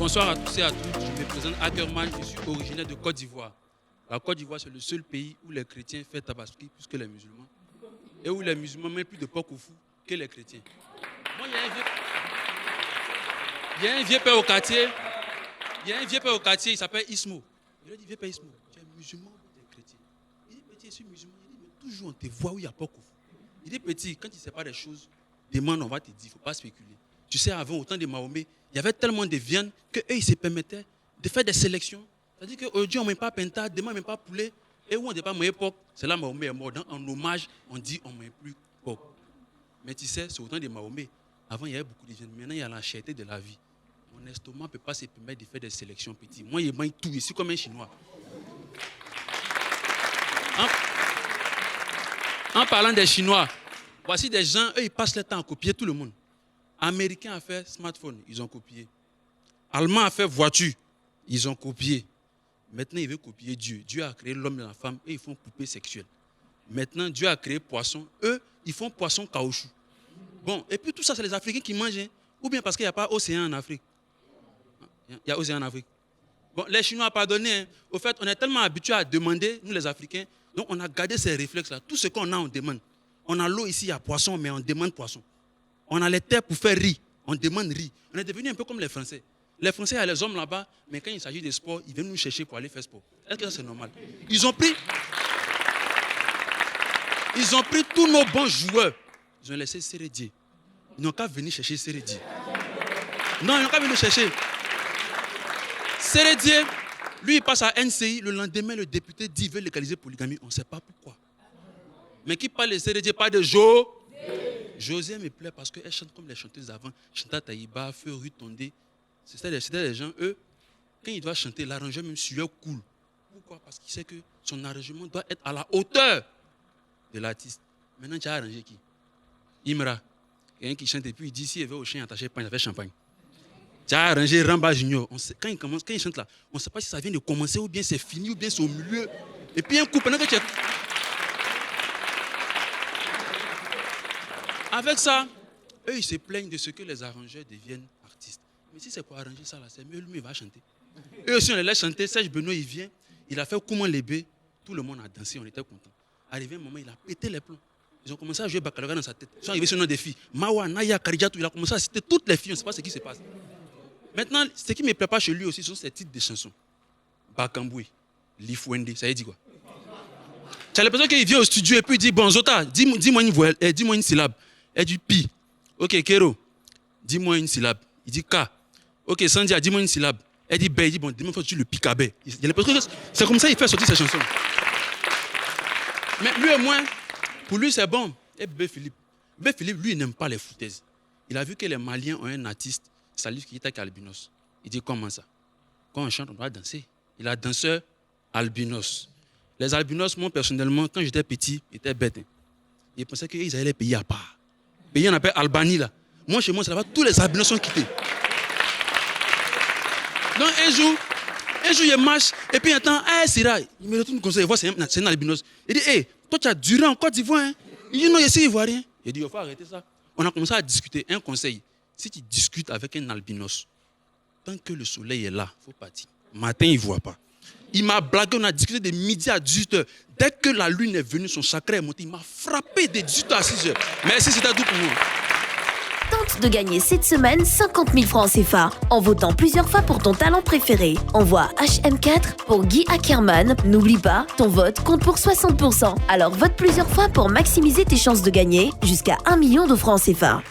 Bonsoir à tous et à toutes. Je me présente Ackerman. Je suis originaire de Côte d'Ivoire. La Côte d'Ivoire, c'est le seul pays où les chrétiens font tabaski plus que les musulmans. Et où les musulmans mettent plus de porc au fou que les chrétiens. Moi, il y a un vieux père au quartier. Il s'appelle Ismo. Il lui a dit, vieux père Ismo, tu es musulman ou tu es chrétien? Il dit, petit, je suis musulman. Il dit, mais toujours on te voit où il y a porc au fou. Il dit, petit, quand tu ne sais pas des choses, demande, on va te dire, il ne faut pas spéculer. Tu sais, avant, au temps de Mahomet, il y avait tellement de viande qu'eux, ils se permettaient de faire des sélections. C'est-à-dire qu'aujourd'hui, on ne mange pas penta, demain, on ne mange pas poulet. Et où on ne dit pas manger porc, c'est là Mahomet est mort. En hommage, on dit on ne mange plus porc. Mais tu sais, c'est au temps de Mahomet. Avant, il y avait beaucoup de viande. Maintenant, il y a la cherté de la vie. Mon estomac ne peut pas se permettre de faire des sélections petites. Moi, il mange tout ici comme un Chinois. En parlant des Chinois, voici des gens, eux, ils passent le temps à copier tout le monde. Américains a fait smartphone, ils ont copié. Allemands a fait voiture, ils ont copié. Maintenant, ils veulent copier Dieu. Dieu a créé l'homme et la femme et ils font poupée sexuelle. Maintenant, Dieu a créé poisson. Eux, ils font poisson caoutchouc. Bon, et puis tout ça, c'est les Africains qui mangent. Hein. Ou bien parce qu'il n'y a pas océan en Afrique. Il y a océan en Afrique. Bon, les Chinois, pardonnez. Hein. Au fait, on est tellement habitués à demander, nous les Africains, donc on a gardé ces réflexes-là. Tout ce qu'on a, on demande. On a l'eau ici, il y a poisson, mais on demande poisson. On a les terres pour faire riz, on demande riz. On est devenu un peu comme les Français. Les Français, il y a les hommes là-bas, mais quand il s'agit de sport, ils viennent nous chercher pour aller faire sport. Est-ce que ça c'est normal? Ils ont pris tous nos bons joueurs. Ils ont laissé Sérédier. Ils n'ont qu'à venir chercher Sérédier. Non, ils n'ont qu'à venir chercher. Sérédier, lui, il passe à NCI. Le lendemain, le député dit qu'il veut légaliser polygamie. On ne sait pas pourquoi. Mais qui parle de Sérédier, pas de Jo. José me plaît parce qu'elle chante comme les chanteuses avant. Chanta Taïba, Feu, Rue Tondé. C'était des gens, eux, quand ils doivent chanter, l'arrangeur même sueur cool. Pourquoi? Parce qu'il sait que son arrangement doit être à la hauteur de l'artiste. Maintenant, tu as arrangé qui? Imra. Quelqu'un qui chante et puis il dit, si il veut au chien attaché, il a fait champagne. Tu as arrangé Ramba Junior. Quand il chante là, on ne sait pas si ça vient de commencer ou bien c'est fini ou bien c'est au milieu. Et puis un coup, pendant que tu es... Avec ça, eux, ils se plaignent de ce que les arrangeurs deviennent artistes. Mais si c'est pour arranger ça, là, c'est mieux, lui, il va chanter. Eux aussi, on les laisse chanter. Serge Benoît, il vient, il a fait Comment Lébé. Tout le monde a dansé, on était contents. Arrivé un moment, il a pété les plombs. Ils ont commencé à jouer Bacalauréat dans sa tête. Ils sont arrivés sur le nom des filles. Mawa, Naya, Karidjatou, il a commencé à citer toutes les filles, on ne sait pas ce qui se passe. Maintenant, ce qui me plaît pas chez lui aussi, ce sont ces titres de chansons. Bakamboui, Lifwende, ça veut dire quoi? Tu as l'impression qu'il vient au studio et puis il dit, bon, Zota, dis-moi une syllabe. Elle dit pi. Ok, Kero, dis-moi une syllabe. Il dit K. Ok, Sandia, dis-moi une syllabe. Elle dit B. Il dit bon, demain, il faut que tu le piques à B. C'est comme ça qu'il fait sortir ses chansons. Mais lui et moi, pour lui, c'est bon. Et B. Philippe, lui, il n'aime pas les foutaises. Il a vu que les Maliens ont un artiste, Salif Keita Albinos. Il dit comment ça? Quand on chante, on doit danser. Il a danseur albinos. Les albinos, moi, personnellement, quand j'étais petit, ils étaient bêtes. Hein. Ils pensaient qu'ils allaient les payer à part. Pays on appelle Albanie là. Moi chez moi, c'est là-bas, tous les albinos sont quittés. Donc un jour, il marche, et puis il entend, Sira, il me retourne comme ça, il voit c'est un albinos. Il dit, toi tu as duré en Côte d'Ivoire. Hein? Il dit, non, ici, Ivoirien. Il dit, il faut arrêter ça. On a commencé à discuter. Un conseil, si tu discutes avec un albinos, tant que le soleil est là, il faut partir. Matin, il ne voit pas. Il m'a blagué, on a discuté de midi à 18h. Dès que la lune est venue, son chakra est monté, il m'a frappé de 18h à 6h. Merci, c'était tout pour moi. Tente de gagner cette semaine 50 000 francs CFA en votant plusieurs fois pour ton talent préféré. Envoie HM4 pour Guy Ackerman. N'oublie pas, ton vote compte pour 60%. Alors vote plusieurs fois pour maximiser tes chances de gagner jusqu'à 1 million de francs CFA.